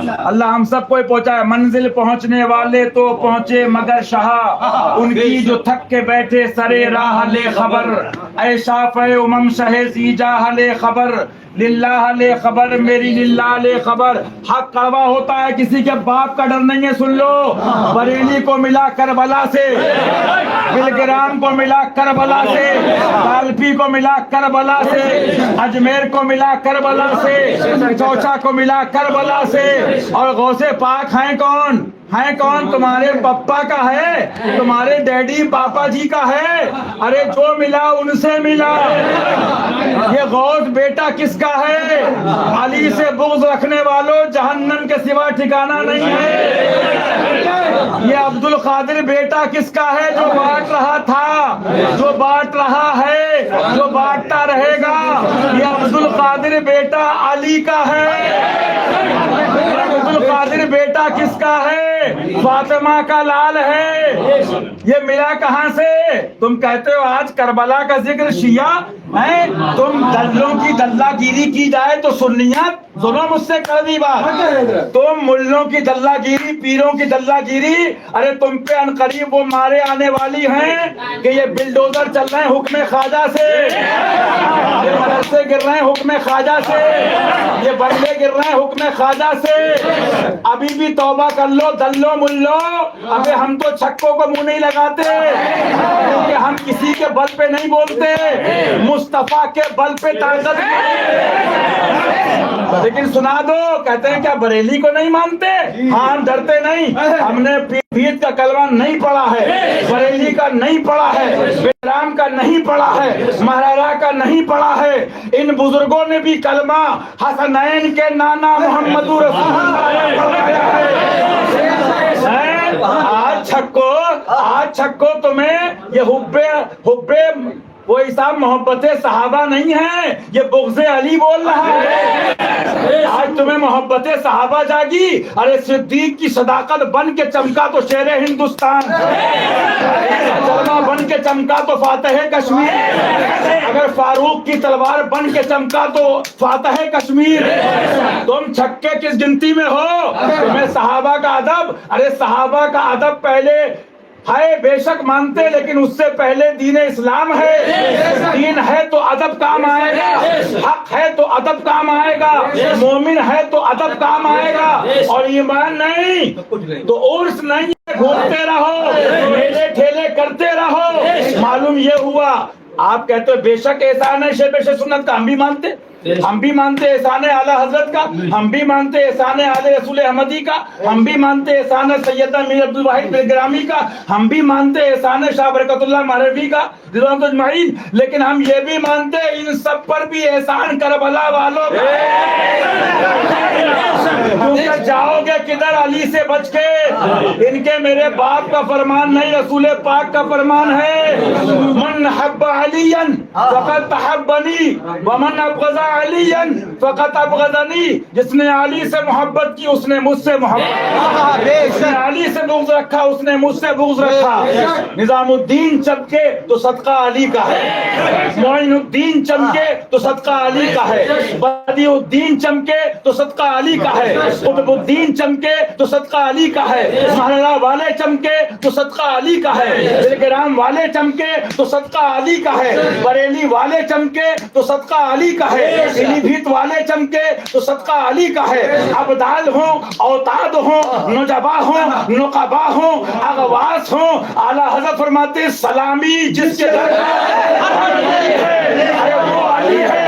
اللہ ہم سب کو پہنچائے، منزل پہنچنے والے تو پہنچے مگر شہا، ان کی جو تھک کے بیٹھے سرے راہ لے خبر، اے شافع امم شہ زیجاہ لے خبر، للہ لے خبر میری للہ لے خبر۔ حق کڑوا ہوتا ہے، کسی کے باپ کا ڈر نہیں ہے، سن لو۔ بریلی کو ملا کربلا سے، بلگرام کو ملا کربلا سے، کالپی کو ملا کربلا سے، اجمیر کو ملا کربلا سے، چوچا کو ملا کربلا سے، اور غوث پاک ہیں کون؟ ہیں کون؟ تمہارے پپا کا ہے، تمہارے ڈیڈی پاپا جی کا ہے، ارے جو ملا ان سے ملا۔ یہ غوث بیٹا کس کا ہے؟ علی سے بغض رکھنے والوں، جہنم کے سوا ٹھکانہ نہیں ہے۔ یہ عبد القادر بیٹا کس کا ہے؟ جو بانٹ رہا تھا، جو بانٹ رہا ہے، جو بانٹتا رہے گا۔ یہ عبد القادر بیٹا علی کا ہے۔ عبد القادر بیٹا کس کا ہے؟ فاطمہ کا لال ہے۔ یہ ملا کہاں سے؟ تم کہتے ہو آج کربلا کا ذکر شیعہ ہے، تم دلوں کی دلہ گیری کی جائے تو سنیت سنو مجھ سے کڑوی بات، تم ملوں کی دلہ گیری، پیروں کی دلہ گیری، ارے تم پہ عنقریب وہ مارے آنے والی ہیں کہ یہ بلڈوزر چل رہے ہیں حکم خواجہ سے، یہ مدرسے گر رہے ہیں حکم خواجہ سے، یہ بنگلے گر رہے ہیں حکم خواجہ سے۔ ابھی بھی توبہ کر لو دلو ملو، ابھی ہم تو چھکوں کو منہ نہیں لگاتے، کیونکہ ہم کسی کے بل پہ نہیں بولتے، مصطفیٰ کے بل پہ طاقت۔ لیکن سنا دو، کہتے ہیں کیا بریلی کو نہیں مانتے؟ ہاں ہم ڈرتے نہیں، ہم نے پیر کا کلمہ نہیں پڑھا ہے، بریلی کا نہیں پڑھا ہے، بیرام کا نہیں پڑھا ہے، مہرارا کا نہیں پڑھا ہے۔ ان بزرگوں نے بھی کلمہ حسنین کے نانا محمد رسول اللہ پڑھایا ہے۔ آج چھکو تمہیں یہ حب وہ حساب محبت صحابہ نہیں ہے، یہ بغض علی بول رہا ہے۔ آج تمہیں محبت صحابہ جاگی، ارے صدیق کی صداقت بن کے چمکا تو شیر ہندوستان، کلمہ بن کے چمکا تو فاتح کشمیر، اگر فاروق کی تلوار بن کے چمکا تو فاتح کشمیر۔ تم چھکے کس گنتی میں ہو؟ تمہیں صحابہ کا ادب، ارے صحابہ کا ادب پہلے ہے، بے شک مانتے، لیکن اس سے پہلے دین اسلام ہے۔ دین ہے تو ادب کام آئے گا، حق ہے تو ادب کام آئے گا، مومن ہے تو ادب کام آئے گا، اور ایمان نہیں تو عرس نہیں ہے، گھومتے رہو، میلے ٹھیلے کرتے رہو۔ معلوم یہ ہوا، آپ کہتے ہو بے شک احسان ہے شیب سنت کا، ہم بھی مانتے، ہم بھی مانتے احسان اعلیٰ حضرت کا، ہم بھی مانتے احسان اعلی رسول احمدی کا، ہم بھی مانتے احسان سیدہ میر عبد الواحد بلگرامی کا، ہم بھی مانتے احسان شاہ برکت اللہ مہروی کا رضوان اجمعین، لیکن ہم یہ بھی مانتے ان سب پر بھی احسان کربلا والوں کا ہے۔ جاؤ گے کدھر علی سے بچ کے؟ ان کے میرے باپ کا فرمان نہیں، رسول پاک کا فرمان ہے، من حب علی فقد تحبنی ومن ابغض علی فقط ابغضنی۔ جس نے علی سے محبت کی اس نے مجھ سے محبت، جس نے علی سے بغض رکھا اس نے مجھ سے بغض رکھا۔ نظام الدین چمکے تو صدقہ علی کا ہے، معین الدین چمکے تو صدقہ علی کا ہے، بدیع الدین چمکے تو صدقہ علی کا ہے، قطب الدین چمکے تو صدقہ علی کا ہے، مہرلا والے چمکے تو صدقہ علی کا ہے، بلگرام والے چمکے تو صدقہ علی کا ہے، بریلی والے چمکے تو صدقہ علی کا ہے، پیلی بھیت والے چمکے تو صدقہ علی کا ہے۔ ابدال ہوں، اوتاد ہوں، نجبا ہوں، نقبا ہوں، اغواس ہوں، اعلیٰ حضرت فرماتے سلامی جس کے دربار ہے وہ علی ہے۔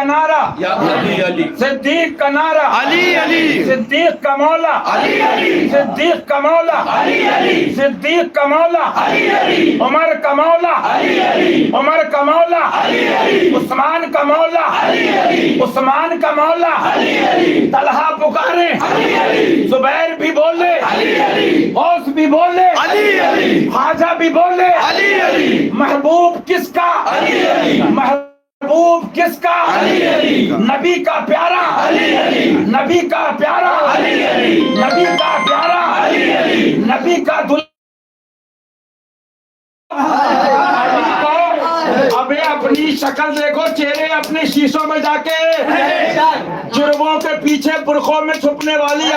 کا نعرہ صدیق کا نعرہ صدیق کا مولا صدیق کا مولا صدیق کا مولا عمر کا مولا عمر کا مولا عثمان کا مولا عثمان کا مولا طلحہ پکارے زبیر بھی بولے غوث بھی بولے خواجہ بھی بولے محبوب کس کا محبوب کس کا نبی کا پیارا نبی کا پیارا نبی کا پیارا نبی کا دل ابے اپنی شکل دیکھو چہرے اپنے شیشوں میں جا کے جرموں کے پیچھے برقعوں میں چھپنے والی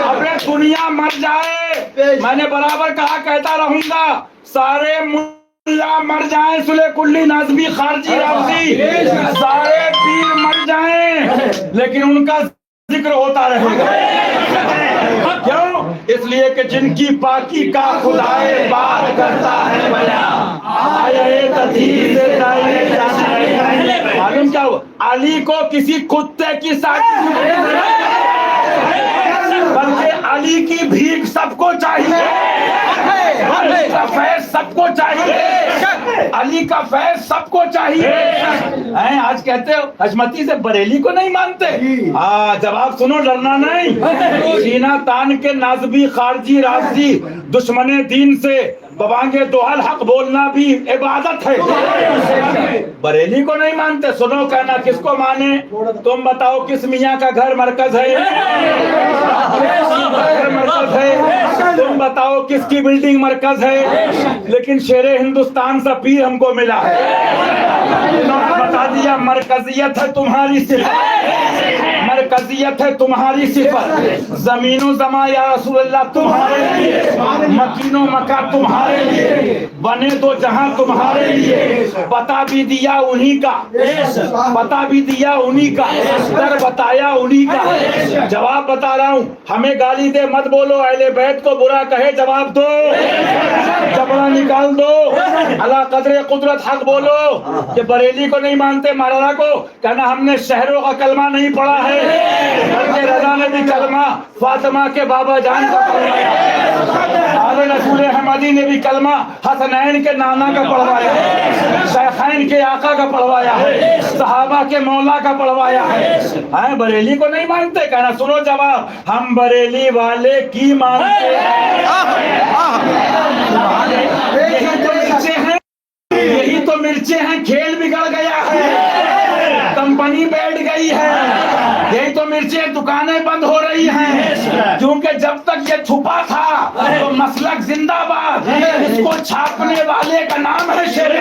ابے دنیا مر جائے میں نے برابر کہا کہتا رہوں گا سارے ملا مر جائیں سلے کلی نازمی خارجی رافضی سارے پیر مر جائیں لیکن ان کا ذکر ہوتا رہے گا کیوں اس لیے کہ جن کی پاکی کا خدائے بات کرتا ہے معلوم کیا ہوا علی کو کسی کتے کی ساتھ بلکہ علی کی بھیک سب کو چاہیے علی کا فیض سب کو چاہیے علی کا فیض سب کو چاہیے آج کہتے ہو حشمتی سے بریلی کو نہیں مانتے جواب سنو ڈرنا نہیں سینہ تان کے نازبی خارجی رافضی دشمن دین سے ببانگے دوحل حق بولنا بھی عبادت ہے بریلی کو نہیں مانتے سنو کہنا کس کو مانے تم بتاؤ کس میاں کا گھر مرکز ہے مرکز ہے تم بتاؤ کس کی بلڈنگ مرکز ہے لیکن شیر ہندوستان سا پیر ہم کو ملا ہے انہوں نے بتا دیا مرکزیت ہے تمہاری صفت مرکزیت ہے تمہاری صفت زمین و زمان یا رسول اللہ تمہارے لیے مکین و مکہ تمہارے لیے بنے تو جہاں تمہارے لیے بتا بھی دیا انہی کا بتا بھی دیا انہی کا در بتایا انہی کا جواب بتا رہا ہوں ہمیں گالی دے مت بولو اہل بیت کو برا کہے جواب دو جبڑا نکال دو اللہ قدر قدرت حق بولو کہ بریلی کو نہیں مانتے مولانا کو کہنا ہم نے شہروں کا کلمہ نہیں پڑھا ہے بلکہ رضا نے بھی کلمہ فاطمہ کے بابا جان کا پڑھوایا آل رسول احمدی نے بھی کلمہ حسنین کے نانا کا پڑھوایا ہے شیخین کے آقا کا پڑھوایا ہے صحابہ کے مولا کا پڑھوایا ہے بریلی کو نہیں مانتے کہنا سنو جواب ہم بریلی والے کی مانتے یہی تو مرچیں ہیں کھیل بگڑ گیا ہے کمپنی بیٹھ گئی ہے یہی تو مرچیں دکانیں بند ہو رہی ہیں کیونکہ جب تک یہ چھپا تھا تو مسلک زندہ باد اس کو چھاپنے والے کا نام ہے شیر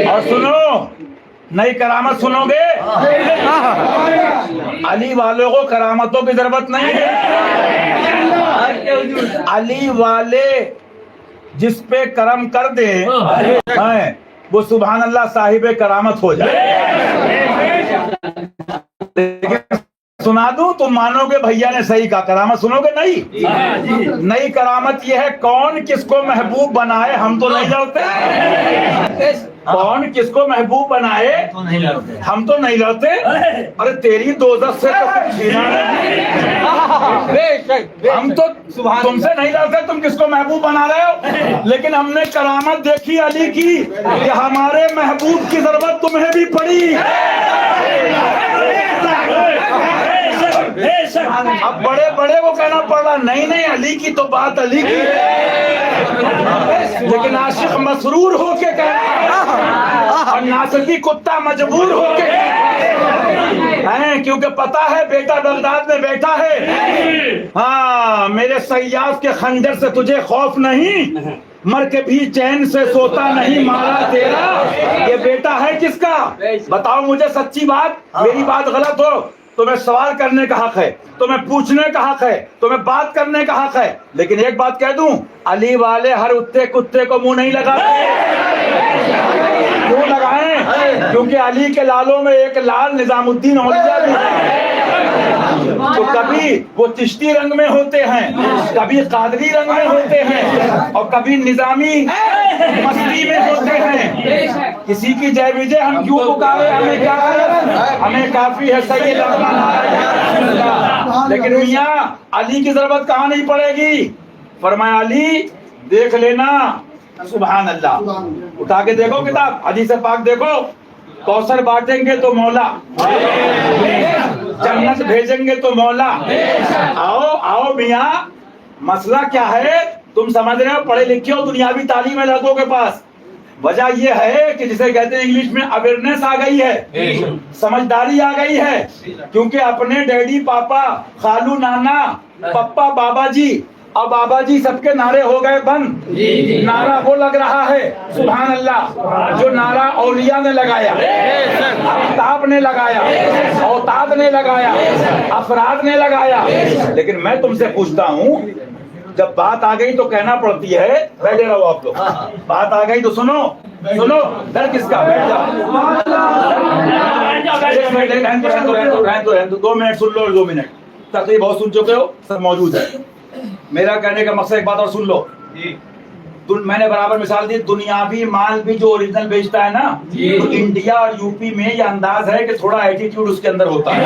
اور سنو نئی کرامت سنو گے علی والوں کو کرامتوں کی ضرورت نہیں ہے علی والے جس پہ کرم کر دے وہ سبحان اللہ صاحب کرامت ہو جائے سنا دوں تم مانو گے بھیا نے صحیح کہا کرامت سنو گے نہیں نئی کرامت یہ ہے کون کس کو محبوب بنائے ہم تو نہیں لڑتے کون کس کو محبوب بنائے ہم تو نہیں لڑتے ارے تیری دوزخ سے تو چھینا ہم تو تم سے نہیں لڑتے تم کس کو محبوب بنا رہے ہو لیکن ہم نے کرامت دیکھی علی کی کہ ہمارے محبوب کی ضرورت تمہیں بھی پڑی اب بڑے بڑے کو کہنا پڑ رہا نہیں علی کی تو بات علی کی، لیکن عاشق مسرور ہو کے کہہ رہا ہے اور ناصفی کتا مجبور ہو کے ہیں، کیونکہ پتا ہے بیٹا بغداد میں بیٹھا ہے۔ ہاں میرے سیاف کے خنجر سے تجھے خوف نہیں، مر کے بھی چین سے سوتا نہیں مارا تیرا، یہ بیٹا ہے کس کا؟ بتاؤ مجھے سچی بات، میری بات غلط ہو تمہیں سوال کرنے کا حق ہے، تمہیں پوچھنے کا حق ہے، تمہیں بات کرنے کا حق ہے، لیکن ایک بات کہہ دوں، علی والے ہر اتے کتے کو منہ نہیں لگاتے۔ کیوں لگائیں؟ کیونکہ علی کے لالوں میں ایک لال نظام الدین اولیاء بھی ہے، تو کبھی وہ چشتی رنگ میں ہوتے ہیں، کبھی قادری رنگ میں ہوتے ہیں، اور کبھی نظامی مستی میں ہوتے ہیں۔ کسی کی جے وجے ہم کیوں پکارے، ہمیں کیا ہے، ہمیں کافی ہے سید اللہ۔ لیکن میاں علی کی ضرورت کہاں نہیں پڑے گی؟ فرمایا علی دیکھ لینا، سبحان اللہ، اٹھا کے دیکھو کتاب حدیث پاک دیکھو، کوثر بانٹیں گے تو مولا، جنت بھیجیں گے تو مولا۔ آؤ میاں، مسئلہ کیا ہے تم سمجھ رہے ہو، پڑھے لکھے ہو، دنیاوی تعلیم ہے لڑکوں کے پاس، وجہ یہ ہے کہ جسے کہتے ہیں انگلش میں اویئرنیس آ گئی ہے، سمجھداری آ گئی ہے، کیونکہ اپنے ڈیڈی پاپا خالو نانا پپا بابا جی اور بابا جی سب کے نعرے ہو گئے بند، نعرہ وہ لگ رہا ہے سبحان اللہ جو نعرہ اولیاء نے لگایا، افتاب نے لگایا، اوتاد نے لگایا، افراد نے لگایا۔ لیکن میں تم سے پوچھتا ہوں، جب بات آ گئی تو کہنا پڑتی ہے، بیٹھے رہو آپ لوگ، بات آ گئی تو سنو، ڈر کس کا؟ بیٹھ جاؤ، 2 منٹ سن لو، 2 منٹ تقریب بہت سن چکے ہو، سب موجود ہے۔ میرا کہنے کا مقصد ایک بات اور سن لو، میں نے برابر مثال دی، دنیاوی مال بھی جو اوریجنل بیچتا ہے نا، تو انڈیا اور یو پی میں یہ انداز ہے کہ تھوڑا ایٹیٹیوڈ اس کے اندر ہوتا ہے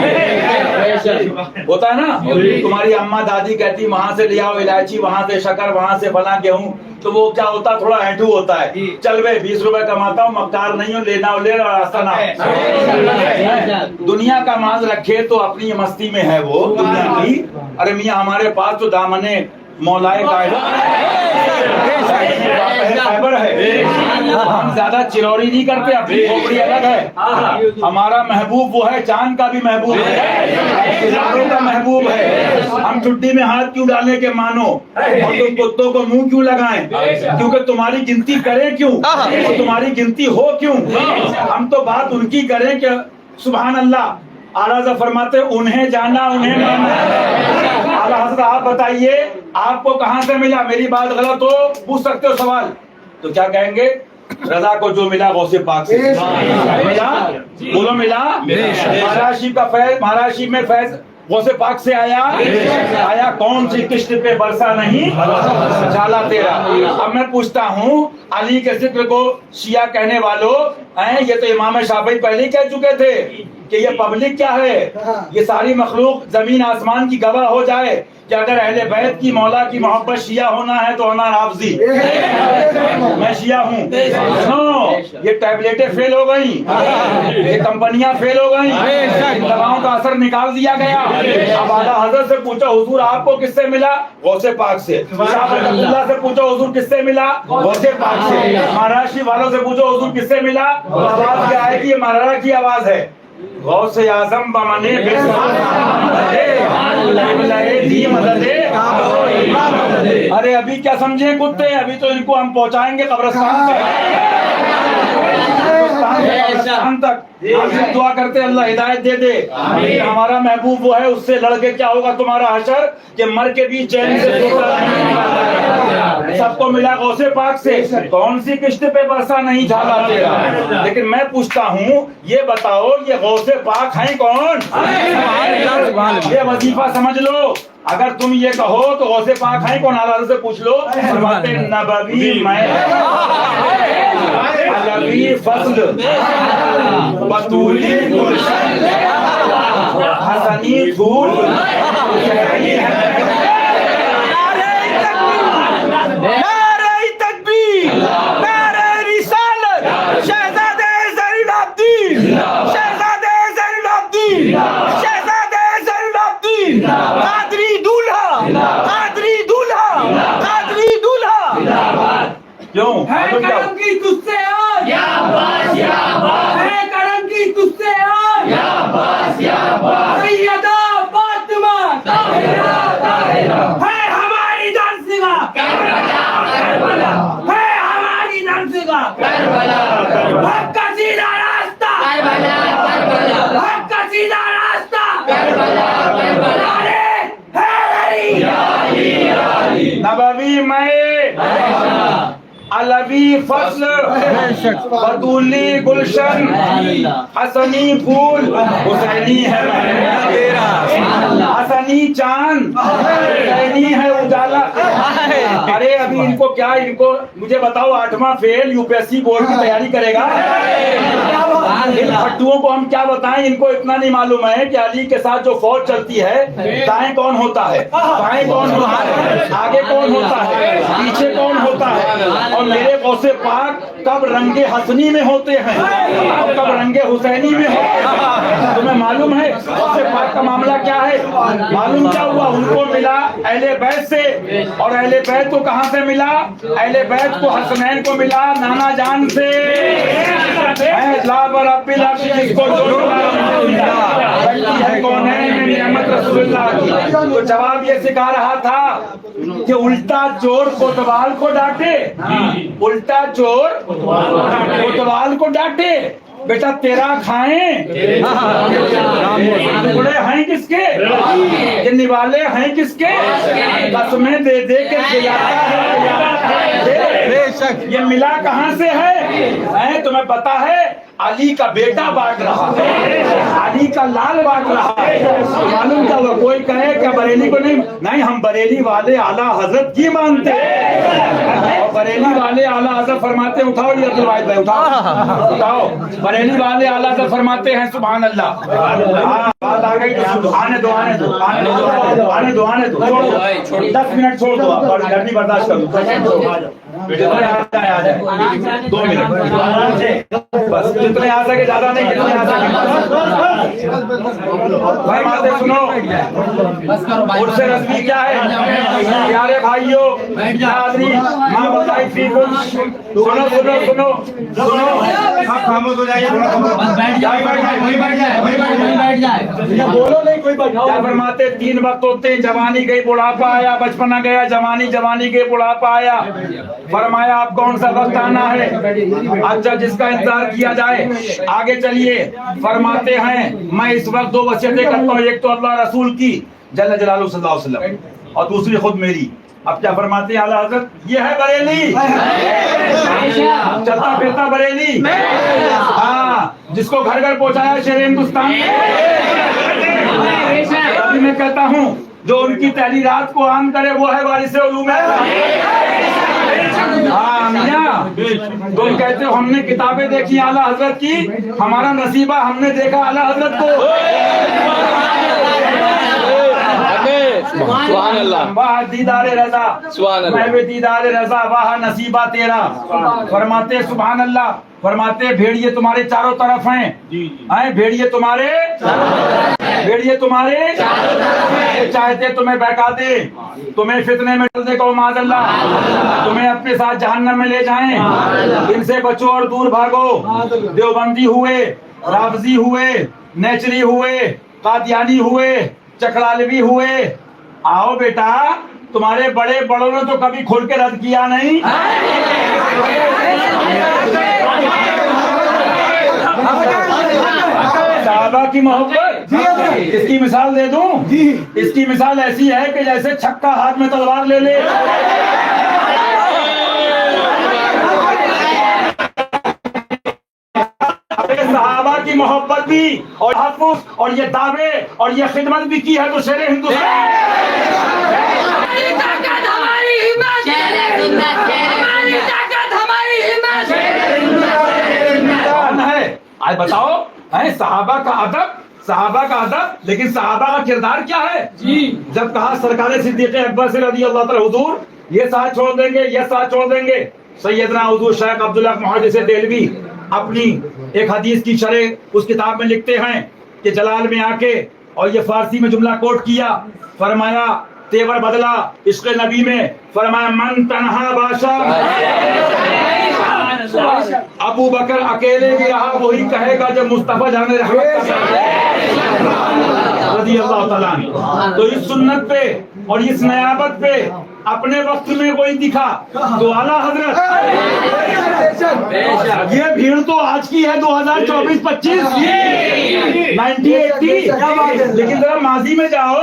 نا۔ تمہاری اماں دادی کہتی وہاں سے لے آؤ الائچی، وہاں سے شکر، وہاں سے فلاں گیہوں، تو وہ کیا ہوتا، تھوڑا ہینٹو ہوتا ہے، چل بھائی 20 روپے کماتا ہوں، مکار نہیں ہوں، لینا ہو لے اور راستہ نہ۔ دنیا کا مال رکھے تو اپنی مستی میں ہے وہ دنیا کی، ارے میاں ہمارے پاس تو دامنے مولائے فائبر ہے، ہم زیادہ چروری نہیں کرتے، اپنی کھوپڑی الگ ہے، ہمارا محبوب وہ ہے، چاند کا بھی محبوب ہے، ستاروں کا محبوب ہے۔ ہم چھٹی میں ہاتھ کیوں ڈالنے کے مانو، اور تم کتوں کو منہ کیوں لگائیں، کیونکہ تمہاری گنتی کریں کیوں، اور تمہاری گنتی ہو کیوں؟ ہم تو بات ان کی کریں کہ سبحان اللہ، اعلیٰ حضرت فرماتے انہیں جانا انہیں ماننا۔ اعلیٰ حضرت آپ بتائیے آپ کو کہاں سے ملا، میری بات غلط ہو پوچھ سکتے ہو سوال، تو کیا کہیں گے؟ رضا کو جو ملا غوث پاک سے ملا، بولو ملا۔ مہاراج شریف کا فیض، مہاراج شریف میں فیض غوث پاک سے آیا، کون سی قسط پہ برسا نہیں جھالا تیرا۔ اب میں پوچھتا ہوں، علی کے ذکر کو شیعہ کہنے والوں، یہ تو امام شافعی پہلے ہی کہہ چکے تھے کہ یہ پبلک کیا ہے، یہ ساری مخلوق زمین آسمان کی گواہ ہو جائے کہ اگر اہل بیت کی مولا کی محبت شیعہ ہونا ہے تو انا رافضی، میں شیعہ ہوں۔ یہ ٹیبلیٹیں فیل ہو گئیں، یہ کمپنیاں فیل ہو گئیں، ان دواؤں کا اثر نکال دیا گیا۔ اب اعلیٰ حضرت سے پوچھا حضور آپ کو کس سے ملا؟ غوث پاک سے۔ شاہ ولی اللہ سے پوچھا حضور کس سے ملا؟ غوث پاک سے۔ مہاراج شریف والوں سے پوچھا حضور کس سے ملا؟ آواز کیا ہے کہ یہ مہاراجا کی آواز ہے، غوث اعظم بمنے ارے ابھی کیا سمجھیں کتے، ابھی تو ان کو ہم پہنچائیں گے قبرستان تک۔ دعا کرتے اللہ ہدایت دے دے، ہمارا محبوب وہ ہے، اس سے لڑ کے کیا ہوگا تمہارا حشر کہ مر کے بھی چین سے سوتا نہیں۔ سب کو ملا غوث پاک سے، کون سی قسط پہ برسا نہیں جھالا تیرا۔ لیکن میں پوچھتا ہوں یہ بتاؤ یہ غوث پاک ہیں کون؟ یہ وظیفہ سمجھ لو، اگر تم یہ کہو تو غوث پاک ہیں کون، اعلیٰ سے پوچھ لو، فرماتے نبوی میں علوی فضل بطولی گلشن حسنی پھول نعرہ تکبیر، نعرہ رسالت، شہزادہ زین العابدین، شہزادہ زین العابدین، شہزادہ زین العابدین، علی میں علوی فصل بطولی گلشن حسنی پھول حسینی ہے حسنی چاند حسینی ہے اجالا. ارے ابھی ان کو کیا، ان کو مجھے بتاؤ 8واں fail U P S C board کی تیاری کرے گا. ان پھٹوؤں کو ہم کیا بتائیں، ان کو اتنا نہیں معلوم ہے کہ علی کے ساتھ جو فوج چلتی ہے دائیں کون ہوتا ہے، بائیں کون ہوتا ہے، آگے کون ہوتا ہے، پیچھے کون ہوتا ہے، اور میرے غوث پاک کب رنگ حسنی میں ہوتے ہیں اور کب رنگ حسینی میں ہوتے ہیں. تمہیں معلوم ہے غوث پاک کا معاملہ کیا ہے؟ معلوم کیا ہوا، ان کو ملا اہل بیت سے، اور اہل بیت کو کہاں سے ملا؟ اہل بیت کو حسنین کو ملا نانا جان سے. رب العرش جس کو کون ہے نعمت رسول اللہ کی. تو جواب یہ سکھا رہا تھا کہ الٹا چور کوتوال کو ڈانٹے، الٹا چور کوتوال کو ڈانٹے. بیٹا تیرا کھائیں ٹکڑے ہیں کس کے، یہ نوالے ہیں کس کے، قسمیں دے دے کے یہ ملا کہاں سے ہے؟ تمہیں پتا ہے علی کا بیٹا بانٹ رہا ہے، علی کا لال بانٹ رہا ہے. معلوم کیا ہوا، کوئی کہے کہ بریلی کو نہیں، ہم بریلی والے اعلیٰ حضرت کی مانتے ہیں. اور بریلی والے اعلیٰ حضرت فرماتے ہیں، اٹھاؤ یہ عبد الواحد بھائی اٹھاؤ اٹھاؤ، بریلی والے اعلیٰ حضرت فرماتے ہیں سبحان اللہ. بات آ گئی تو آنے دو آنے دو آنے دو آنے دو آنے دو، 10 منٹ چھوڑ دو، آپ گرمی برداشت کرو. آ جائے 2 منٹ بس، جتنے آ سکے زیادہ نہیں، جتنے آ سکے. بھائی باتیں سنو، عرس رسمی کیا ہے پیارے بھائیوں حاضرین، ماں بتائی تھی کچھ، سنو سنو سنو سنو، آپ خاموش ہو جائیے، بولو نہیں کوئی بیٹھا. کیا فرماتے 3 وقت ہوتے ہیں، جوانی گئی بڑھاپا آیا، بچپنا گیا جوانی گئی بڑھاپا آیا. فرمایا آپ کون سا وقت آنا ہے؟ اچھا جس کا انتظار کیا جائے. آگے چلیے، فرماتے ہیں میں اس وقت 2 وصیتیں کرتا ہوں، ایک تو اللہ رسول کی جل جلالہ صلی اللہ علیہ وسلم، اور دوسری خود میری. اب کیا فرماتے ہیں اعلیٰ حضرت؟ یہ ہے بریلی، چلتا پھرتا بریلی، ہاں جس کو گھر گھر پہنچایا شیر ہندوستان. ابھی میں کہتا ہوں جو ان کی تحریرات کو عام کرے وہ ہے وارث علوم. ہاں میاں، تو کہتے ہو ہم نے کتابیں دیکھی اعلیٰ حضرت کی، ہمارا نصیبہ ہم نے دیکھا اعلیٰ حضرت کو. سبحان اللہ، واہ دیدار رضا، میں دیدار رضا، واہ نصیبہ تیرا. فرماتے سبحان اللہ، فرماتے بھیڑیے تمہارے چاروں طرف ہیں، بھیڑیے تمہارے چاہتے تمہیں بہکا دے، تمہیں فتنے میں ڈال دے کو معاذ اللہ، تمہیں اپنے ساتھ جہنم میں لے جائیں. ان سے بچو اور دور بھاگو. دیوبندی ہوئے، رافضی ہوئے، نیچری ہوئے، قادیانی ہوئے، چکرالوی ہوئے، آؤ بیٹا تمہارے بڑے بڑوں نے تو کبھی کھل کے رد کیا نہیں. صحابہ کی محبت، اس کی مثال دے دوں، اس کی مثال ایسی ہے کہ جیسے چھکا ہاتھ میں تلوار لے لے. صحابہ کی محبت بھی اور تحفظ اور یہ دعوے اور یہ خدمت بھی کی ہے تو شیر ہندوستان ہے. آج بتاؤ صحابہ کا ادب، لیکن صحابہ کا کردار کیا ہے؟ جب کہا سرکار صدیق اکبر سے رضی اللہ تعالی حضور یہ ساتھ چھوڑ دیں گے، یہ ساتھ چھوڑ دیں گے. سیدنا حضور شیخ عبداللہ محدث دہلوی اپنی ایک حدیث کی شرح اس کتاب میں لکھتے ہیں کہ جلال میں آ کے اور یہ فارسی میں جملہ کوٹ کیا، فرمایا تیور بدلا عشق نبی میں، فرمایا من تنہا بادشاہ ابو بکر اکیلے بھی رہا وہی کہے گا جب مصطفیٰ جان رحمت رضی اللہ تعالیٰ عنہ. تو اس سنت پہ اور اس نیابت پہ اپنے وقت میں کوئی دکھا تو اعلیٰ حضرت. یہ بھیڑ تو آج کی ہے 2024-25 1980، لیکن ذرا ماضی میں جاؤ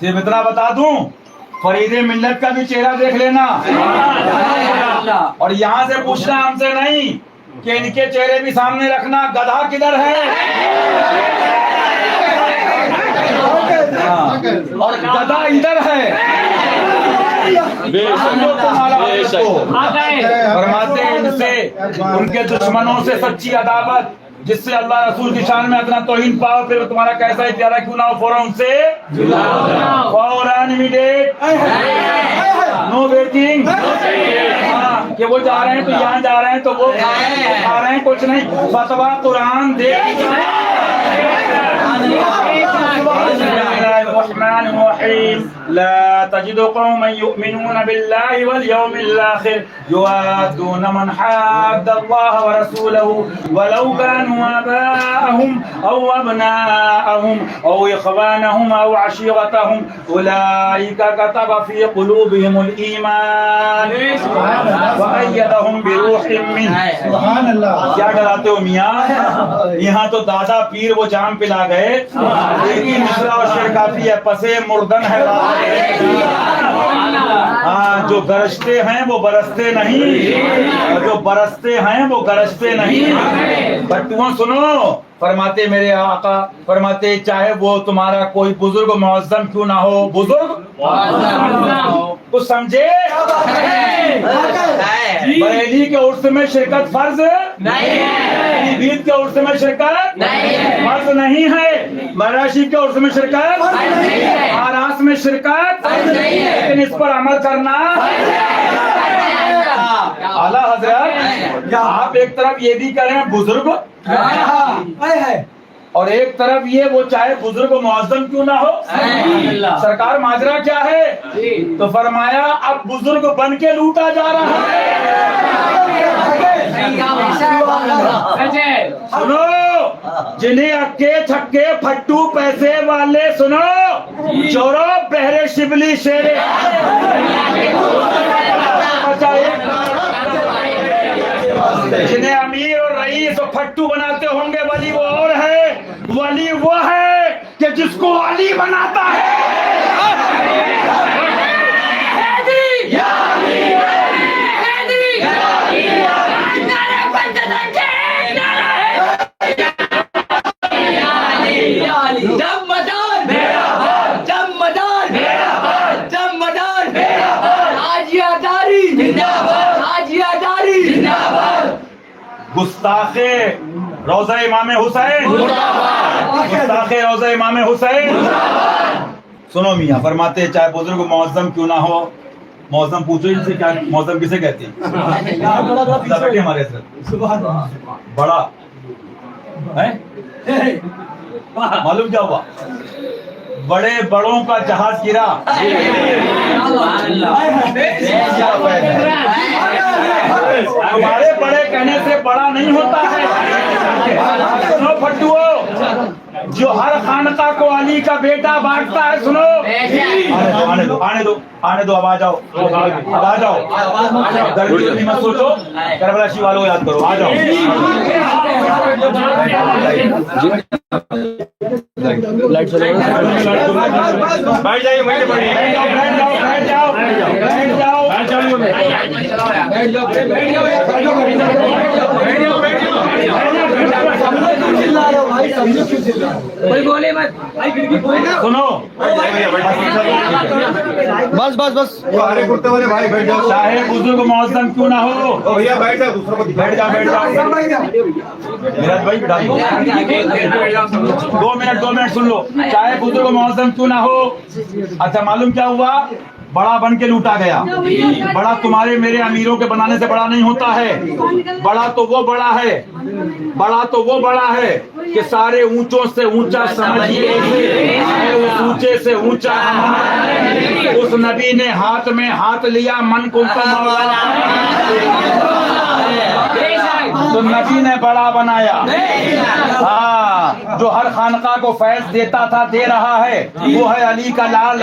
صرف اتنا بتا دوں، فرید ملت کا بھی چہرہ دیکھ لینا، اور یہاں سے پوچھنا ہم سے نہیں کہ ان کے چہرے بھی سامنے رکھنا، گدھا کدھر ہے اور گدھا ادھر ہے۔ فرماتے ہیں ان سے، ان کے دشمنوں سے سچی عداوت، جس سے اللہ رسول کی شان میں اتنا توہین پاؤ، پھر تمہارا کیسا ہی پیارا کیوں نہ ہو، فوراً ان سے فوراً امیڈیٹ، نو ویٹنگ، کہ وہ جا رہے ہیں تو یہاں جا رہے ہیں تو وہ آ رہے ہیں، کچھ نہیں، فتویٰ قرآن دے۔ الرحمن الرحيم لا تجد قوما يؤمنون بالله واليوم الآخر يوادون من حاد الله ورسوله ولو كانوا آباءهم أو أبناءهم أو إخوانهم أو عشيرتهم أولئك كتب في قلوبهم الإيمان وأيدهم بروح منه۔ سبحان اللہ۔ کیا ڈراتے ہو میاں؟ یہاں تو دادا پیر وہ جام پلا گئے، لیکن مصرا اور شعر کافی ہے، پسے مردن ہے۔ ہاں، جو گرجتے ہیں وہ برستے نہیں، اور جو برستے ہیں وہ گرجتے نہیں۔ بٹوؤں سنو، فرماتے میرے آقا، فرماتے چاہے وہ تمہارا کوئی بزرگ معظم کیوں نہ ہو، بزرگ کچھ سمجھے؟ بریلی کے عرس میں شرکت فرض نہیں، بیت کے عرس میں شرکت فرض نہیں ہے، مراشی کے عرس میں شرکت، آراس میں شرکت، لیکن اس پر عمل کرنا۔ اعلیٰ حضرت، آپ ایک طرف یہ بھی کریں بزرگ، اور ایک طرف یہ وہ چاہے بزرگ و معظم کیوں نہ ہو۔ سرکار ماجرا کیا ہے؟ تو فرمایا اب بزرگ بن کے لوٹا جا رہا ہے۔ سنو، جنہیں اکے چھکے پھٹو پیسے والے، سنو چورو بہرے شبلی شیرے، جنہیں امیر اور رئیس اور پھٹو بناتے ہوں گے، ولی وہ اور ہے، ولی وہ ہے کہ جس کو علی بناتا ہے۔ گستاخ روضہ امام حسین، گستاخ روضہ امام حسین۔ سنو میاں، فرماتے چاہے بزرگ معظم کیوں نہ ہو، معظم پوچھو ان سے کیا معظم کسے کہتے ہیں؟ بیٹھے ہمارے ساتھ بڑا ہے، معلوم کیا ہوا؟ بڑے بڑوں کا جہاز گرا، ہمارے بڑے کہنے سے بڑا نہیں ہوتا ہے۔ سنو پھٹوؤ، جو ہر خانقاہ کو علی کا بیٹا بانٹتا ہے، سنو آنے دو، اب آ جاؤ، اب آ جاؤ، گرمی مت سوچو، کربلا شی والوں کو یاد کرو، آ جاؤ۔ لائٹ چلے بیٹھ جائیے، بیٹھ جاؤ، سنو بس بس بس، چاہے بزرگ معظم کیوں نہ ہو، بیٹھ جاؤ، بیٹھ جاؤ، میرا بھائی بٹھا دو منٹ سن لو، چاہے بزرگ معظم کیوں نہ ہو۔ اچھا معلوم کیا ہوا؟ بڑا بن کے لوٹا گیا۔ بڑا تمہارے میرے امیروں کے بنانے سے بڑا نہیں ہوتا ہے، بڑا تو وہ بڑا ہے، بڑا تو وہ بڑا ہے کہ سارے اونچوں سے اونچا سمجھیے، اس اونچے سے اونچا اس نبی نے ہاتھ میں ہاتھ لیا، من کو تو نبی نے بڑا بنایا۔ ہاں، جو ہر خانقاہ کو فیض دیتا تھا، دے رہا ہے، وہ ہے علی کا لال،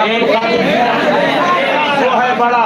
وہ ہے بڑا۔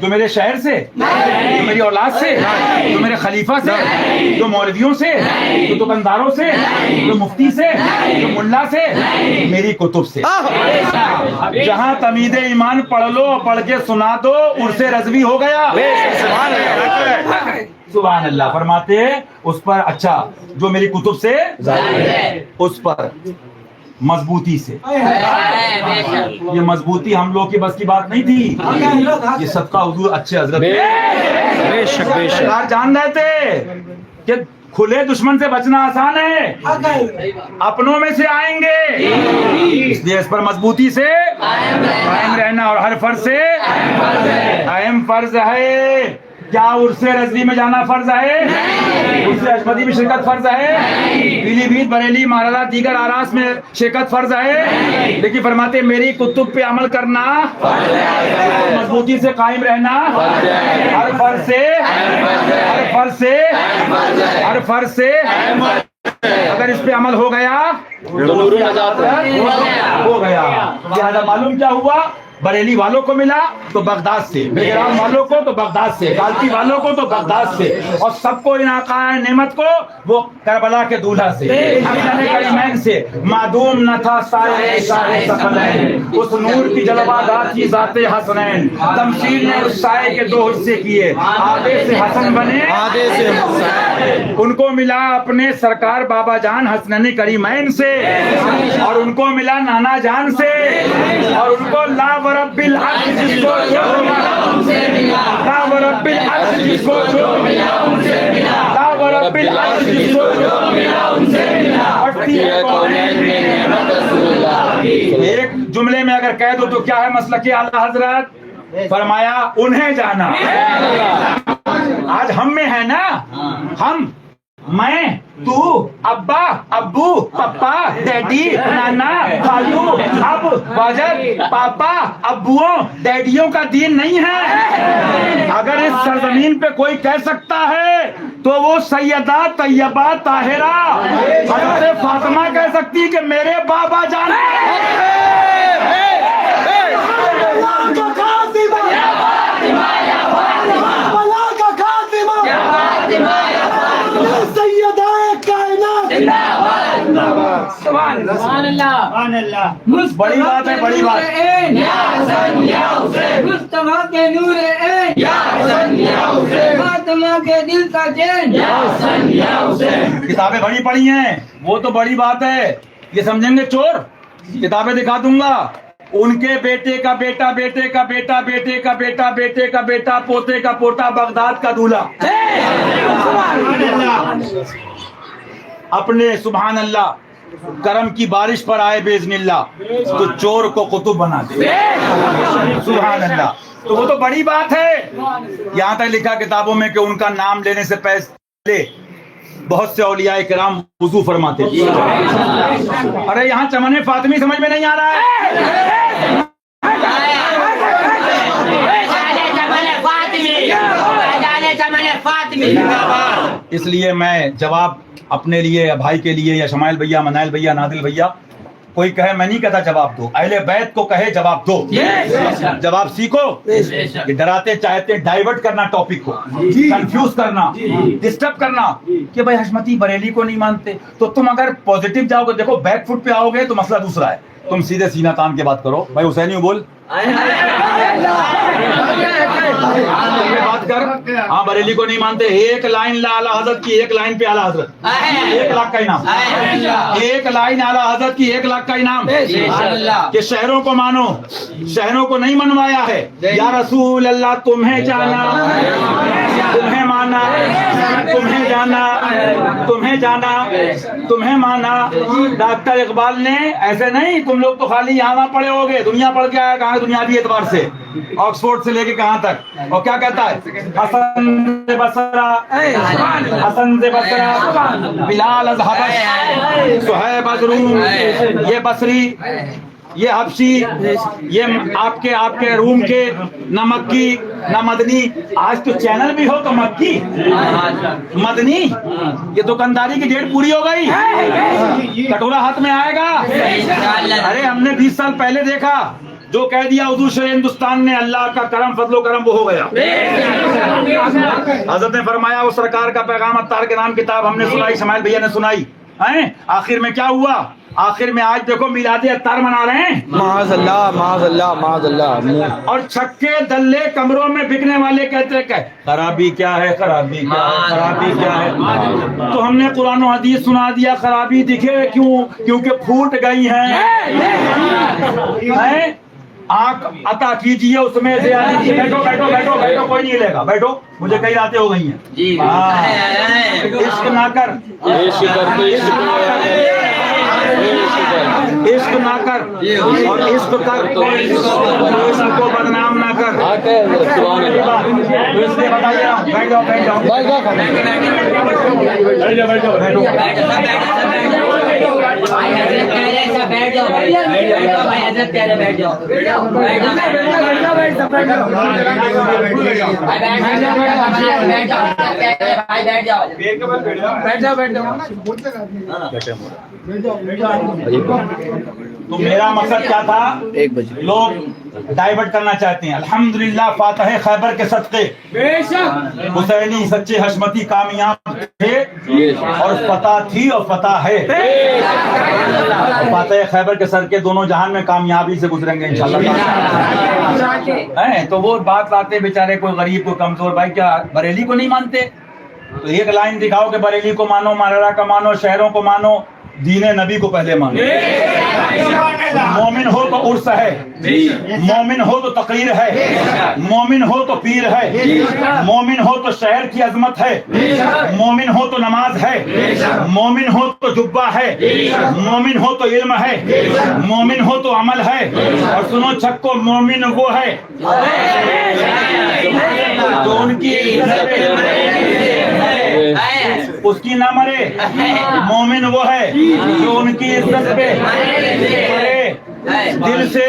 جو میرے شہر سے، جو میری اولاد سے، جو میرے خلیفہ سے، جو مولویوں سے، جو دکانداروں سے، جو مفتی سے، جو ملا سے، میری کتب سے. جہاں تمید ایمان پڑھ لو، پڑھ کے سنا دو، عرس رضوی ہو گیا. سبحان اللہ. فرماتے ہیں اس پر اچھا جو میری کتب سے اس پر مضبوطی سے. یہ مضبوطی ہم لوگ کی بس کی بات نہیں تھی، یہ صدقہ حضور اچھے حضرت بے شک بے شک. جان رہے تھے کہ کھلے دشمن سے بچنا آسان ہے، اپنوں میں سے آئیں گے، اس لیے اس پر مضبوطی سے قائم رہنا. اور ہر فرض سے اہم فرض ہے. کیا عرس رضوی میں جانا فرض ہے؟ عرس احمدی میں شرکت فرض ہے؟ پیلی بھیت، بریلی، مہارالہ، دیگر آراس میں شرکت فرض ہے؟ لیکن فرماتے میری کتب پہ عمل کرنا، مضبوطی سے قائم رہنا، ہر فرض سے ہر فرض سے اگر اس پہ عمل ہو گیا ہو گیا. لہذا معلوم کیا ہوا؟ بریلی والوں کو ملا تو بغداد سے، بہرام والوں کو تو بغداد سے، کالتی والوں کو تو بغداد سے، اور سب کو ان آقا نعمت کو وہ کربلا کے دولہا سے، حسن کریمین سے. معدوم نہ تھا سائے شاہ ثقلین، اس نور کی جلوہ دار تھی ذات حسنین. تمثیل نے اس سائے کے دو حصے کیے، آدھے سے حسن بنے آدھے سے حسین. ان کو ملا اپنے سرکار بابا جان حسنین کریمین سے، اور ان کو ملا نانا جان سے، اور ان کو لا ورب العرش جس کو لا ورب العرش جس کو لا ورب العرش جس کو. ایک جملے میں اگر کہہ دو تو کیا ہے مسلک اعلیٰ حضرت؟ فرمایا انہیں جانا. آج ہم میں ہے نا، ہم، میں، تو، ابا، ابو، پپا، ڈیڈی، نانا، خالو، اب، واجد، پاپا، ابوؤں، ڈیڈیوں کا دین نہیں ہے. اگر اس سرزمین پہ کوئی کہہ سکتا ہے تو وہ سیدہ طیبہ طاہرہ حضرت فاطمہ کہہ سکتی کہ میرے بابا جان سبحان اللہ. بڑی بات ہے، بڑی بات. مصطفیٰ کے نور عین، فاطمہ کے دل کا چین. کتابیں بڑی پڑھی ہیں وہ تو بڑی بات ہے، یہ سمجھیں گے چور. کتابیں دکھا دوں گا، ان کے بیٹے کا بیٹا، بیٹے کا بیٹا، بیٹے کا بیٹا، بیٹے کا بیٹا، پوتے کا پوتا، بغداد کا دولہا. اپنے سبحان اللہ کرم کی بارش پر آئے باذن اللہ تو چور کو قطب بنا دے. سبحان اللہ. تو وہ تو بڑی بات ہے. یہاں تک لکھا کتابوں میں کہ ان کا نام لینے سے پہلے بہت سے اولیاء کرام وضو فرماتے تھے. ارے یہاں چمن فاطمی سمجھ میں نہیں آ رہا ہے. اس لیے میں جواب اپنے لیے یا بھائی کے لیے یا شمائل بھیا، منائل بھیا، نادل بھیا، کوئی کہے میں نہیں کہتا جواب دو، اہل بیت کو کہے جواب دو. جواب سیکھو. یہ ڈراتے چاہتے ڈائیورٹ کرنا ٹاپک کو، کنفیوز کرنا، ڈسٹرب کرنا کہ بھائی حشمتی بریلی کو نہیں مانتے. تو تم اگر پوزیٹو جاؤ گے، دیکھو بیک فٹ پہ آؤ گے تو مسئلہ دوسرا ہے. تم سیدھے سینہ تان کے بات کرو. بھائی حسینیوں بول بات کر. ہاں بریلی کو نہیں مانتے، ایک لائن لا اعلیٰ حضرت کی، ایک لائن پہ اعلیٰ حضرت 1,00,000 کا انعام. ایک لائن اعلیٰ حضرت کی 1,00,000 کا انعام. کہ شہروں کو مانو، شہروں کو نہیں منوایا ہے. یا رسول اللہ تمہیں جانا، تمہیں مانا، تمہیں جانا، تمہیں جانا، تمہیں مانا. ڈاکٹر اقبال نے ایسے نہیں، تم لوگ تو خالی یہاں پڑھے ہوگے، دنیا پڑھ کے آیا کہاں دنیاوی اعتبار سے، آکسفورڈ سے لے کے کہاں تک. اور کیا کہتا ہے؟ حسن سے بصرہ، حسن سے بصرہ، بلال از حبش، صہیب از روم. یہ بصری، یہ حبشی، یہ آپ کے روم کے، نہ مکی نہ مدنی. آج تو چینل بھی ہو تو مکی مدنی. یہ دکانداری کی ڈیٹ پوری ہو گئی، کٹورا ہاتھ میں آئے گا. ارے ہم نے 20 سال پہلے دیکھا جو کہہ دیا اردو شہر ہندوستان نے اللہ کا کرم فضل و کرم وہ ہو گیا. حضرت نے فرمایا وہ سرکار کا پیغام اتار کے نام کتاب ہم نے سنائی, اسماعیل بھیا نے سنائی, آخر میں کیا ہوا؟ آخر میں آج دیکھو میلاد اتار منا رہے ہیں. معاذ اللہ معاذ اللہ معاذ اللہ. اور چھکے دلے کمروں میں بکنے والے کہتے کہ خرابی کیا ہے, خرابی کیا ہے, خرابی کیا ہے. تو ہم نے قرآن و حدیث سنا دیا, خرابی دکھے کیوں؟ کیونکہ پھوٹ گئی ہیں. آنکھ عطا کیجیے اس میں سے. بیٹھو بیٹھو بیٹھو بیٹھو, کوئی نہیں لے گا, بیٹھو, مجھے کئی راتیں ہو گئی ہیں. عشق نہ کر, عشق نہ کر, اور عشق کر, عشق کو بدنام نہ کر. اس لیے بتائیے, بیٹھ جاؤ بیٹھ جاؤ بیٹھ جاؤ بیٹھو. تو میرا مقصد کیا تھا؟ 1 بجے لوگ ڈائیورٹ کرنا چاہتے ہیں. الحمدللہ فاتح خیبر کے صدقے حسینی سچے حشمتی کامیاب تھے, اور فتح تھی اور فتح ہے. فاتح خیبر کے صدقے دونوں جہان میں کامیابی سے گزریں گے انشاءاللہ. تو وہ بات لاتے بیچارے, کوئی غریب کوئی کمزور, بھائی کیا بریلی کو نہیں مانتے؟ تو ایک لائن دکھاؤ کہ بریلی کو مانو, مالڑا کا مانو, شہروں کو مانو, دین نبی کو پہلے مانو. مومن ہو تو عرس ہے, مومن ہو تو تقریر ہے, مومن ہو تو پیر ہے, مومن ہو تو شہر کی عظمت ہے, مومن ہو تو نماز ہے, مومن ہو تو جبہ ہے, مومن ہو تو علم ہے, مومن ہو تو عمل ہے. اور سنو چھکو, مومن وہ ہے تو ان کی اس کی نہ مرے, مومن وہ ہے جو ان کی عزت پہ دل سے.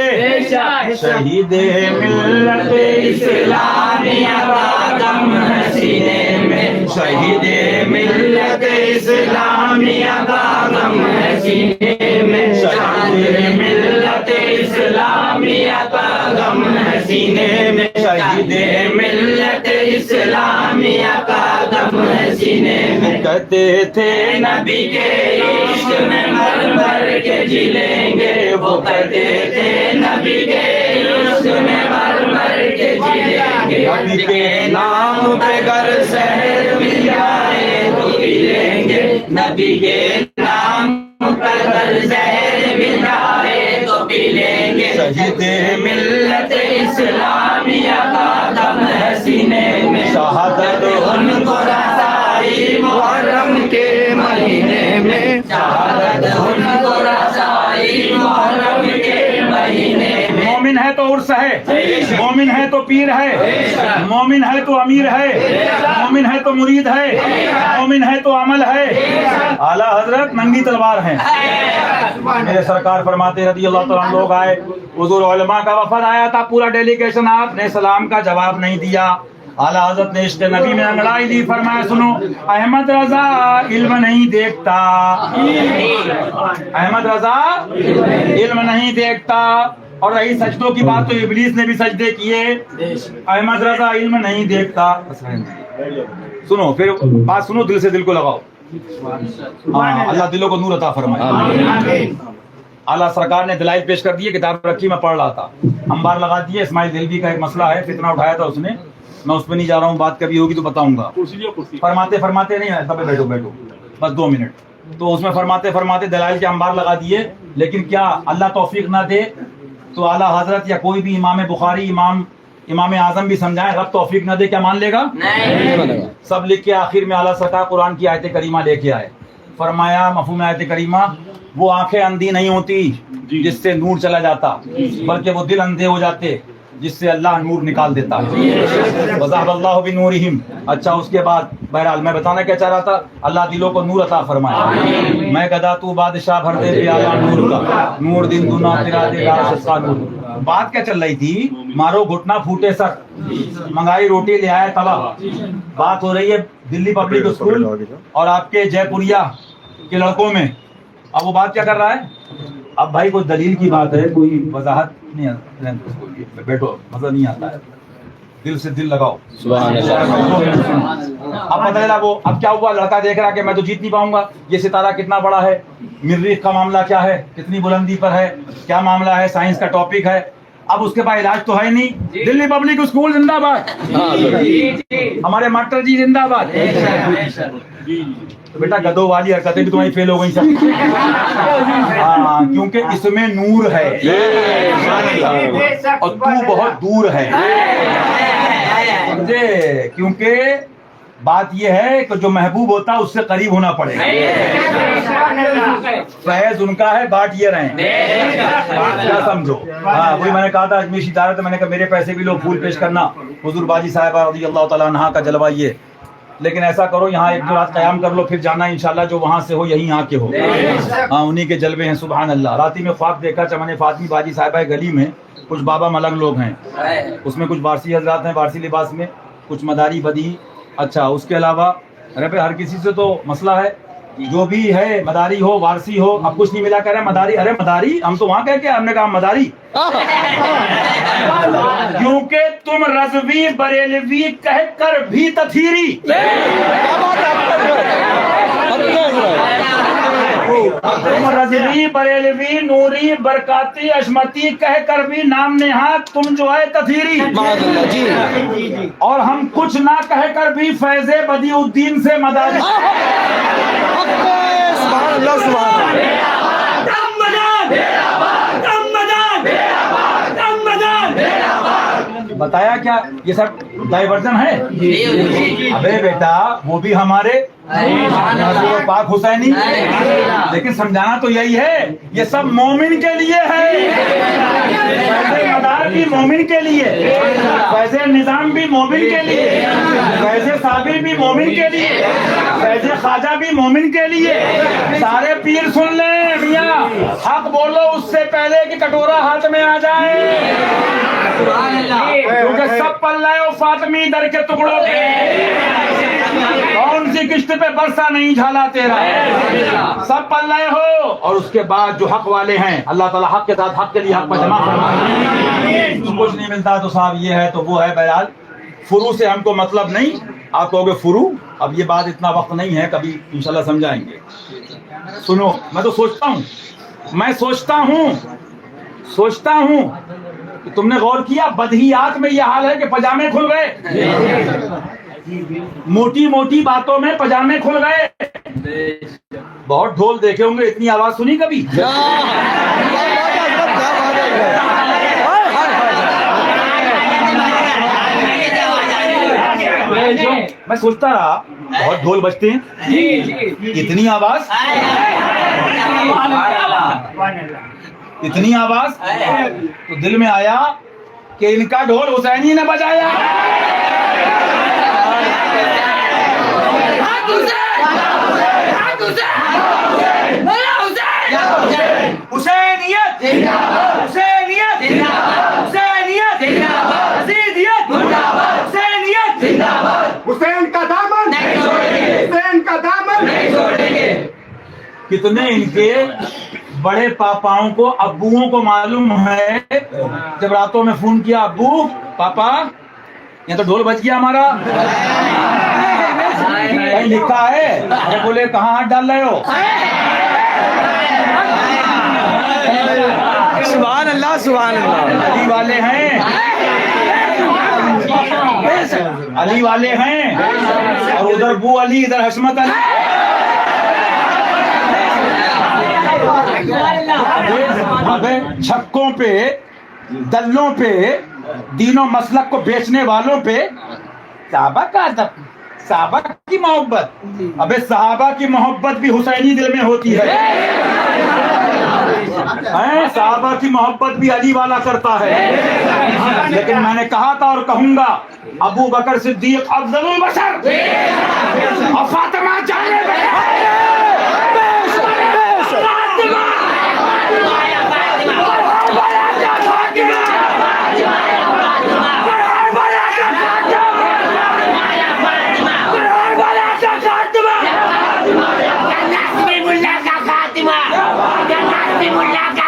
شہید ملت اسلامیہ کا دم سینے میں, شہید ملت اسلامیہ کا دم سینے میں, شہید ملت اسلامیہ کا دم سینے میں, شہید ملت اسلامیہ کا دم سینے میں. کہتے تھے نبی کے عشق میں مر مر کے جی لیں گے, وہ کہتے تھے نبی کے عشق میں مر مر کے جی لیں گے. نبی کے نام پہ گر شہر مل جائے تو پی لیں گے, نبی کے نام پہ گر شہر مل جائے تو پی لیں گے. شہید ملت اسلامیہ کا دم ہے سینے میں, شہادت ان کو رسائی محرم کے مہینے میں, شہادت ان کو رسائی محرم کے مہینے میں. مومن ہے تو عرس ہے, مومن ہے تو پیر ہے, مومن ہے تو امیر ہے, مومن ہے تو مرید ہے, مومن ہے تو عمل ہے. اعلیٰ حضرت ننگی تلوار ہیں. میرے سرکار فرماتے رضی اللہ تعالیٰ, لوگ آئے, حضور علماء کا وفد آیا تھا, پورا ڈیلیگیشن, آپ نے سلام کا جواب نہیں دیا. اعلیٰ حضرت نے عشق نبی میں انگڑائی دی, فرمایا سنو, احمد رضا علم نہیں دیکھتا, احمد رضا علم نہیں دیکھتا. اور رہی سجدوں کی بات تو ابلیس نے بھی سجدے کیے. احمد رضا علم نہیں دیکھتا. سنو پھر بات سنو, دل سے دل کو لگاؤ. اللہ دلوں کو نور عطا فرمائے. اعلیٰ سرکار نے دلائل پیش کر دیے, کتاب رکھی, میں پڑھ رہا تھا, انبار لگا دیے. اسماعیل دلوی کا ایک مسئلہ ہے, فتنہ اٹھایا تھا اس نے, میں اس پہ نہیں جا رہا ہوں, بات کبھی ہوگی تو بتاؤں گا. فرماتے فرماتے نہیں ہے, تب بیٹھو بیٹھو بس 2 منٹ. تو اس میں فرماتے فرماتے دلائل کے انبار لگا دیے, لیکن کیا اللہ توفیق نہ دے تو اعلیٰ حضرت یا کوئی بھی امام بخاری, امام اعظم بھی سمجھائیں, رب توفیق نہ دے کیا مان لے گا؟ نہیں. سب لکھ کے آخر میں اعلیٰ سرکار قرآن کی آیت کریمہ لے کے آئے. فرمایا مفہوم آیت کریمہ, وہ آنکھیں اندھی نہیں ہوتی جس سے نور چلا جاتا, بلکہ وہ دل اندھے ہو جاتے جس سے اللہ نور نکال دیتا. وَذَهَبَ اللَّهُ بِنُورِهِمْ. اچھا اس کے بعد بہرحال میں بتانا کیا چاہ رہا تھا, اللہ دلوں کو نور عطا فرمائے. میں گدا تو بادشاہ بھر دے پیالہ نور کا, نور دن دنا تیرا دے راز کا نور. بات کیا چل رہی تھی, مارو گھٹنا پھوٹے سر, منگائی روٹی لے آئے توا. بات ہو رہی ہے دلی پبلک اسکول اور آپ کے جے پوریا کے لڑکوں میں. اب وہ بات کیا کر رہا ہے, اب بھائی کوئی دلیل کی بات ہے, کوئی وضاحت نہیں, بیٹھو مزہ نہیں آتا ہے, دل سے دل لگاؤ. سبحان اللہ. اب پتہ چلا وہ اب کیا ہوا, لڑکا دیکھ رہا کہ میں تو جیت نہیں پاؤں گا, یہ ستارہ کتنا بڑا ہے, مریخ کا معاملہ کیا ہے, کتنی بلندی پر ہے, کیا معاملہ ہے, سائنس کا ٹاپک ہے. اب اس کے پاس علاج تو ہے نہیں. دلی پبلک اسکول زندہ باد, ہمارے ماسٹر جی زندہ باد. بیٹا گدو والی حرکتیں بھی تمہاری فیل ہو گئی سب, ہاں کیونکہ اس میں نور ہے اور تو بہت دور ہے. سمجھے, کیونکہ بات یہ ہے کہ جو محبوب ہوتا ہے اس سے قریب ہونا پڑے گا. فیض ان کا ہے, بات یہ رہیں کیا سمجھو. ہاں وہی میں نے کہا تھا اجمیر ادارت, میں نے کہا میرے پیسے بھی لوگ پھول پیش کرنا, حضور باجی صاحبہ رضی اللہ تعالیٰ عنہا کا جلوہ یہ. لیکن ایسا کرو یہاں ایک دو رات قیام کر لو, پھر جانا انشاءاللہ, جو وہاں سے ہو یہی یہاں کے ہو. ہاں انہی کے جلوے ہیں. سبحان اللہ. راتی میں خواب دیکھا چمن فاطمی باجی صاحبہ گلی میں کچھ بابا ملنگ لوگ ہیں, اس میں کچھ وارسی حضرات ہیں وارسی لباس میں, کچھ مداری بدی. اچھا اس کے علاوہ ارے بھائی ہر کسی سے تو مسئلہ ہے, جو بھی ہے مداری ہو وارسی ہو, اب کچھ نہیں ملا کہہ رہے مداری. ارے مداری ہم تو وہاں کہہ کے, ہم نے کہا مداری کیونکہ تم رضوی بریلوی کہہ کر بھی تتھیری, تم رضوی بریلوی نوری برکاتی اشمتی کہہ کر بھی نام نہاد تم جو ہے تتھیری, اور ہم کچھ نہ کہہ کر بھی فیض بدی الدین سے مداری. سبحان اللہ سبحان اللہ. بتایا کیا یہ سب ڈائیورژن ہے. ابے بیٹا وہ بھی ہمارے حضور پاک حسینی, لیکن سمجھانا تو یہی ہے یہ سب مومن کے لیے ہے. فیض مدار بھی مومن کے لیے, فیض نظام بھی مومن کے لیے, فیض صابر بھی مومن کے لیے, فیض خواجہ بھی مومن کے لیے. سارے پیر سن لیں میاں, حق بولو اس سے پہلے کہ کٹورا ہاتھ میں آ جائے, کیونکہ سب پلہ فاطمی در کے ٹکڑوں کے, کون سی قسط پہ برسا نہیں جھالا تیرا, سب پلہ ہو. اور اس کے بعد جو حق والے ہیں اللہ تعالیٰ حق کے ساتھ حق کے لیے حق پر جمع فرمائے. کچھ نہیں ملتا تو صاحب یہ ہے تو وہ ہے. بہرحال فرو سے ہم کو مطلب نہیں. آپ کہو گے فرو, اب یہ بات اتنا وقت نہیں ہے, کبھی انشاءاللہ سمجھائیں گے. سنو میں تو سوچتا ہوں تم نے غور کیا بدہیات میں یہ حال ہے کہ پجامے کھل گئے, موٹی موٹی باتوں میں پجامے کھل گئے. بہت ڈھول دیکھے ہوں گے, اتنی آواز سنی کبھی؟ میں سوچتا رہا بہت ڈھول بجتے ہیں, اتنی آواز, اتنی آواز, تو دل میں آیا کہ ان کا ڈھول حسینی نے بجایا. حسینیت حسینیت حسینیت حسینیت حسین کا دامن نہیں چھوڑیں گے, حسین کا دامن نہیں چھوڑیں گے. کتنے ان کے بڑے پاپاؤں کو ابوؤں کو معلوم ہے, جب راتوں میں فون کیا ابو پاپا یہ تو ڈھول بج گیا ہمارا, کہیں لکھا ہے؟ بولے کہاں ہاتھ ڈال رہے ہو؟ سبحان اللہ سبحان اللہ. علی والے ہیں, علی والے ہیں, اور ادھر بو علی ادھر حشمت علی. ابے چھکوں پہ دلوں پہ دین و مسلک کو بیچنے والوں پہ صحابہ کا ادب, صحابہ کی محبت. ابے صحابہ کی محبت بھی حسینی دل میں ہوتی ہے, صحابہ کی محبت بھی علی والا کرتا ہے. لیکن میں نے کہا تھا اور کہوں گا, ابو بکر صدیق افضل البشر اور فاطمہ جانے ملا کا